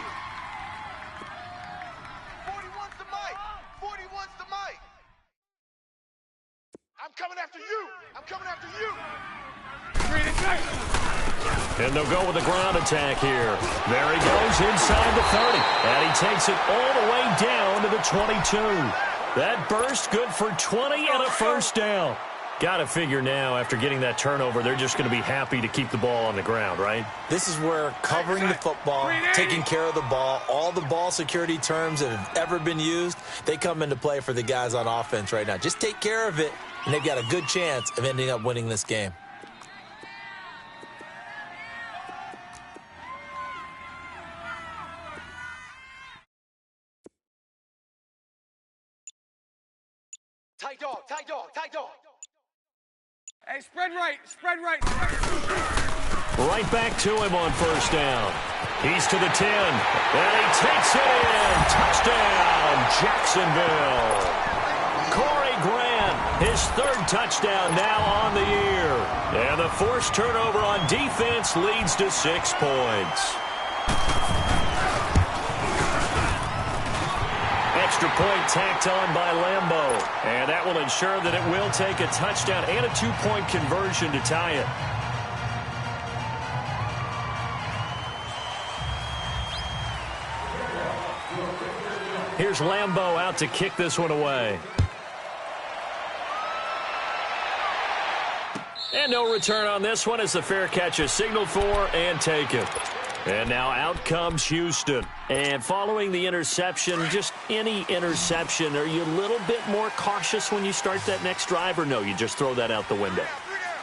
41's the mic. 41's the mic. I'm coming after you. I'm coming after you. Green attack. And they'll go with a ground attack here. There he goes inside the 30. And he takes it all the way down to the 22. That burst good for 20 and a first down. Got to figure now, after getting that turnover, they're just going to be happy to keep the ball on the ground, right? This is where covering the football, taking care of the ball, all the ball security terms that have ever been used, they come into play for the guys on offense right now. Just take care of it, and they've got a good chance of ending up winning this game. Tight dog, tight dog, tight dog. Hey, spread right, spread right. Right back to him on first down. He's to the 10, and he takes it in. Touchdown, Jacksonville. Corey Grant, his 3rd touchdown now on the year. And the forced turnover on defense leads to 6 points. Extra point tacked on by Lambeau. And that will ensure that it will take a touchdown and a 2-point conversion to tie it. Here's Lambeau out to kick this one away. And no return on this one as the fair catch is signaled for and taken. And now out comes Houston. And following the interception, just any interception, are you a little bit more cautious when you start that next drive, or no, you just throw that out the window?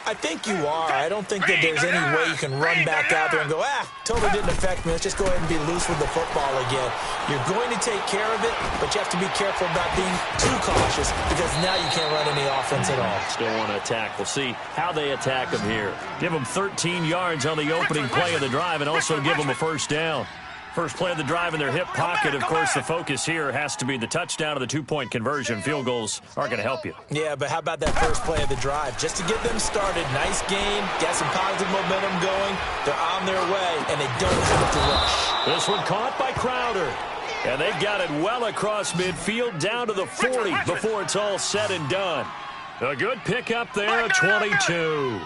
I think you are. I don't think that there's any way you can run back out there and go, totally didn't affect me. Let's just go ahead and be loose with the football again. You're going to take care of it, but you have to be careful about being too cautious because now you can't run any offense at all. Still want to attack. We'll see how they attack them here. Give them 13 yards on the opening play of the drive and also give them a first down. First play of the drive in their hip pocket. Of course, the focus here has to be the touchdown or the two-point conversion. Field goals aren't going to help you. Yeah, but how about that first play of the drive? Just to get them started, nice game, got some positive momentum going. They're on their way, and they don't have to rush. This one caught by Crowder. And they've got it well across midfield down to the 40 before it's all said and done. A good pickup there at 22.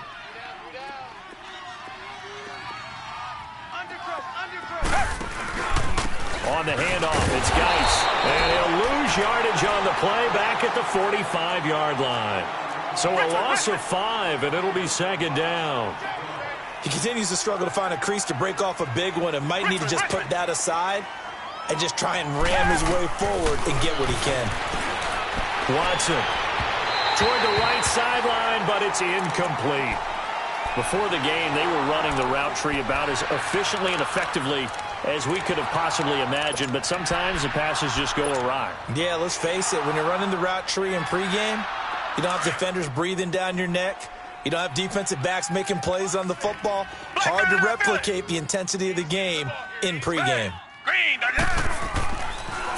On the handoff, it's Geis. And he'll lose yardage on the play back at the 45-yard line. So a loss of 5, and it'll be second down. He continues to struggle to find a crease to break off a big one and might need to just put that aside and just try and ram his way forward and get what he can. Watson toward the right sideline, but it's incomplete. Before the game, they were running the route tree about as efficiently and effectively as we could have possibly imagined, but sometimes the passes just go awry. Yeah, let's face it, when you're running the route tree in pregame, you don't have defenders breathing down your neck. You don't have defensive backs making plays on the football. Hard to replicate the intensity of the game in pregame.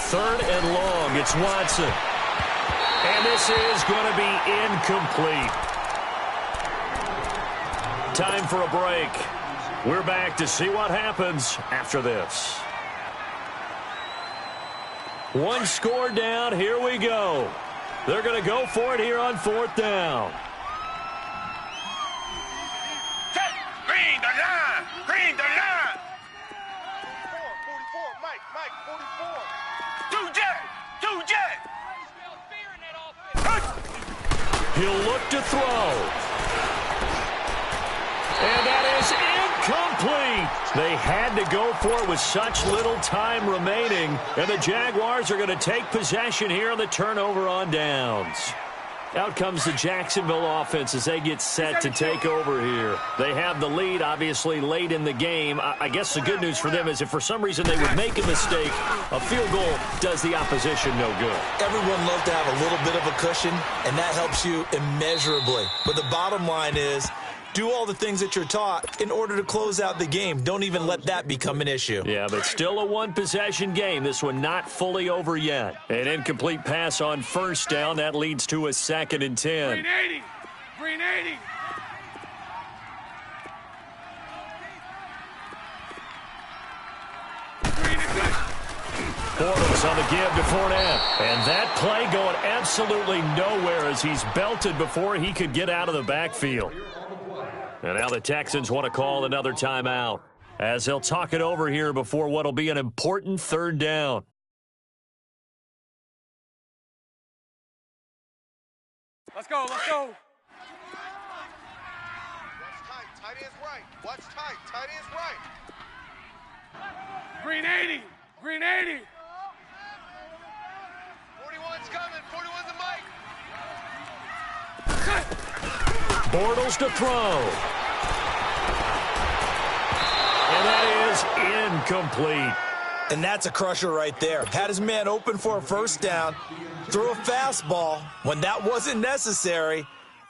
Third and long, it's Watson. And this is going to be incomplete. Time for a break. We're back to see what happens after this. One score down. Here we go. They're going to go for it here on fourth down. Green the line. Green the line. 44, Mike, 44. Two jet. He'll look to throw. And that is incomplete. They had to go for it with such little time remaining. And the Jaguars are going to take possession here on the turnover on downs. Out comes the Jacksonville offense as they get set to take over here. They have the lead, obviously, late in the game. I guess the good news for them is if for some reason they would make a mistake, a field goal does the opposition no good. Everyone loves to have a little bit of a cushion, and that helps you immeasurably. But the bottom line is, do all the things that you're taught in order to close out the game. Don't even let that become an issue. Yeah, but still a one-possession game. This one not fully over yet. An incomplete pass on first down. That leads to a 2nd and 10. Green 80. Green 80. Bortles on the give to Fournette. And that play going absolutely nowhere as he's belted before he could get out of the backfield. And now the Texans want to call another timeout as they'll talk it over here before what will be an important third down. Let's go. Watch tight. Tight ends right. Watch tight. Tight ends right. Green 80. Green 80. 41's coming. 41's the mic. Bortles to throw. And that is incomplete. And that's a crusher right there. Had his man open for a first down, threw a fastball when that wasn't necessary,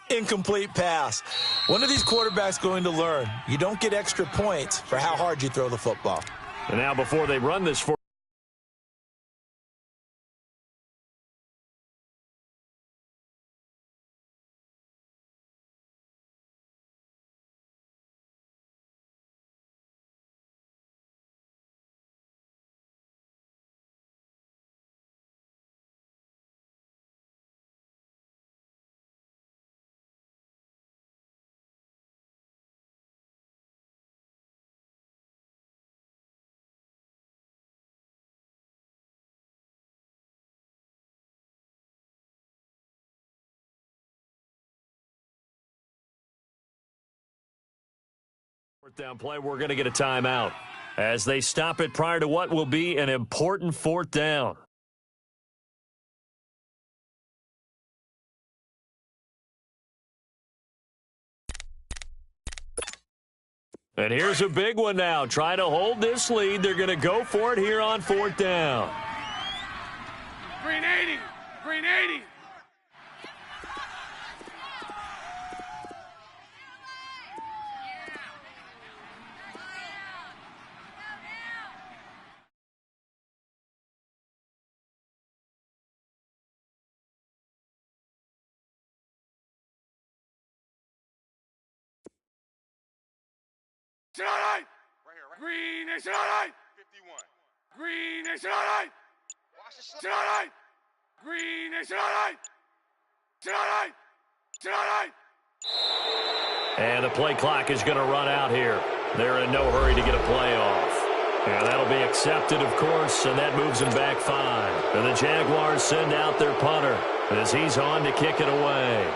incomplete pass. One of these quarterbacks going to learn, you don't get extra points for how hard you throw the football. And now before they run this for Fourth down play, we're going to get a timeout as they stop it prior to what will be an important fourth down. And here's a big one now. Trying to hold this lead. They're going to go for it here on fourth down. Green 80. Green 80. Right here, right? Green Nation Online. 51. Green Nation Online. Watch the slip. Tonight. Green Nation Online. Tonight. Tonight. And the play clock is going to run out here. They're in no hurry to get a play off. And that'll be accepted, of course, and that moves them back 5. And the Jaguars send out their punter as he's on to kick it away.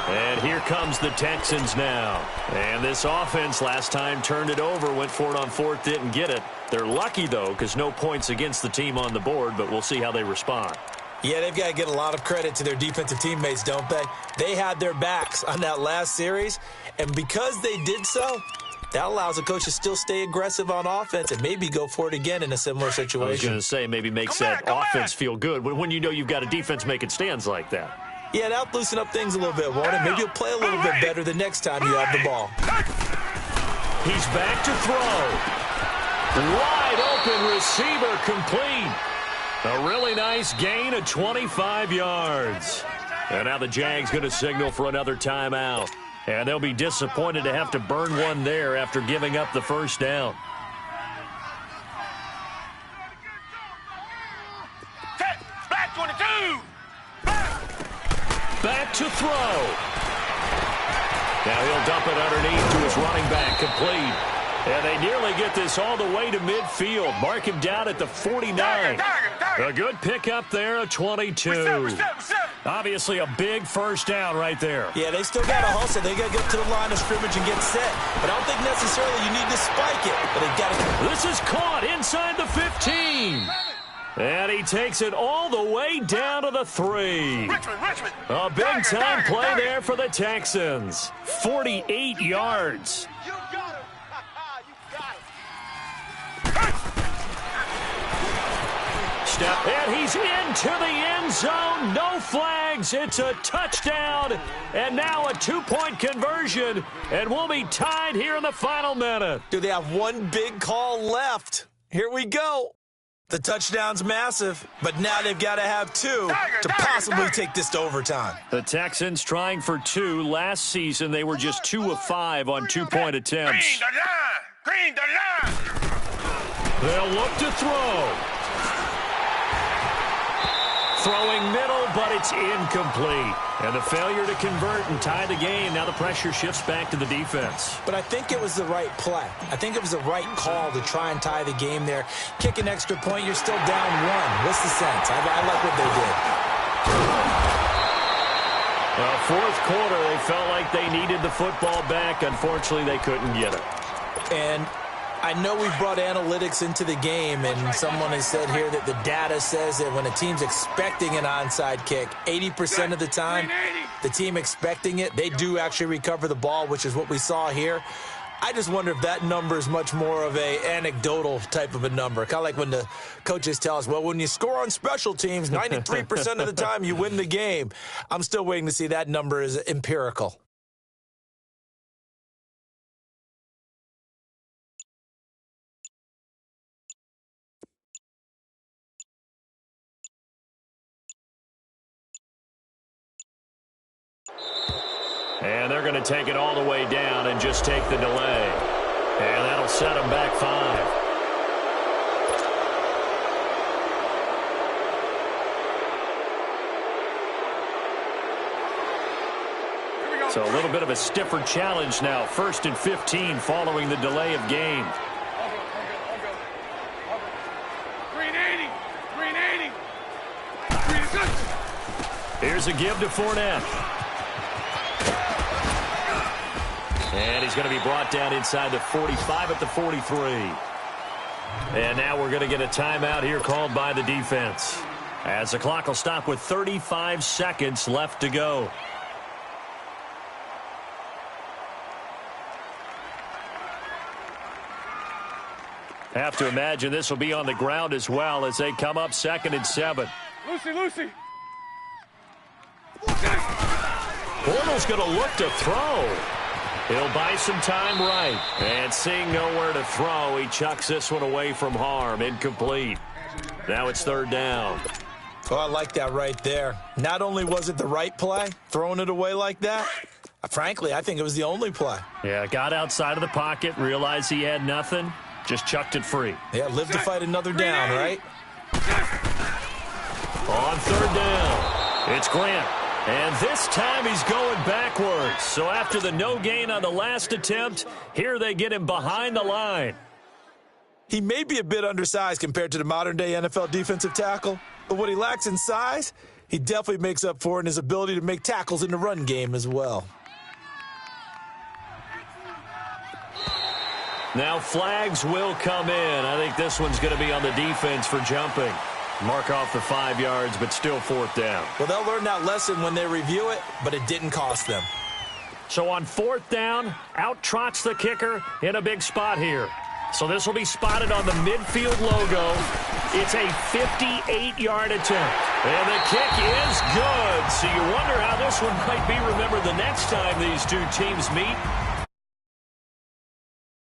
And here comes the Texans now. And this offense last time turned it over, went for it on fourth, didn't get it. They're lucky, though, because no points against the team on the board, but we'll see how they respond. Yeah, they've got to get a lot of credit to their defensive teammates, don't they? They had their backs on that last series, and because they did so, that allows the coach to still stay aggressive on offense and maybe go for it again in a similar situation. I was going to say maybe makes that offense feel good when you know you've got a defense making stands like that. Yeah, that'll loosen up things a little bit, won't it? Maybe you'll play a little bit better the next time you have the ball. He's back to throw. Wide open receiver complete. A really nice gain of 25 yards. And now the Jags going to signal for another timeout. And they'll be disappointed to have to burn one there after giving up the first down. Back 22. Back to throw. Now he'll dump it underneath to his running back, complete. And they nearly get this all the way to midfield. Mark him down at the 49. A good pickup there, a 22. Obviously a big first down right there. Yeah, they still got to hustle. They got to get to the line of scrimmage and get set. But I don't think necessarily you need to spike it. But they got to. This is caught inside the 15. And he takes it all the way down to the 3. Richmond. A big-time play there for the Texans. 48 yards. You got him. You got him. Step, and he's into the end zone. No flags. It's a touchdown. And now a 2-point conversion. And we'll be tied here in the final minute. Do they have one big call left? Here we go. The touchdown's massive, but now they've got to have 2 to possibly take this to overtime. The Texans trying for 2. Last season, they were just 2 of 5 on 2-point attempts. Green the line. They'll look to throw. Throwing middle, but it's incomplete. And the failure to convert and tie the game. Now the pressure shifts back to the defense. But I think it was the right play. I think it was the right call to try and tie the game there. Kick an extra point, you're still down 1. What's the sense? I like what they did. Well, fourth quarter, they felt like they needed the football back. Unfortunately, they couldn't get it. And I know we brought analytics into the game, and someone has said here that the data says that when a team's expecting an onside kick, 80% of the time, the team expecting it, they do actually recover the ball, which is what we saw here. I just wonder if that number is much more of a anecdotal type of a number. Kind of like when the coaches tell us, well, when you score on special teams, 93% of the time you win the game. I'm still waiting to see that number is empirical. And they're going to take it all the way down and just take the delay. And that'll set them back 5. So a little bit of a stiffer challenge now. 1st and 15 following the delay of game. Here's a give to Fournette. And he's going to be brought down inside the 45 at the 43. And now we're going to get a timeout here called by the defense, as the clock will stop with 35 seconds left to go. Have to imagine this will be on the ground as well as they come up 2nd and 7. Lucy. Bortles going to look to throw. He'll buy some time right. And seeing nowhere to throw, he chucks this one away from harm. Incomplete. Now it's 3rd down. Oh, I like that right there. Not only was it the right play, throwing it away like that, frankly, I think it was the only play. Yeah, got outside of the pocket, realized he had nothing, just chucked it free. Yeah, live to fight another down, right? On 3rd down, it's Grant. And this time he's going backwards. So after the no gain on the last attempt, here they get him behind the line. He may be a bit undersized compared to the modern-day NFL defensive tackle, but what he lacks in size, he definitely makes up for in his ability to make tackles in the run game as well. Now flags will come in. I think this one's going to be on the defense for jumping. Mark off the 5 yards, but still 4th down. Well, they'll learn that lesson when they review it, but it didn't cost them. So on 4th down, out trots the kicker in a big spot here. So this will be spotted on the midfield logo. It's a 58-yard attempt. And the kick is good. So you wonder how this one might be remembered the next time these two teams meet.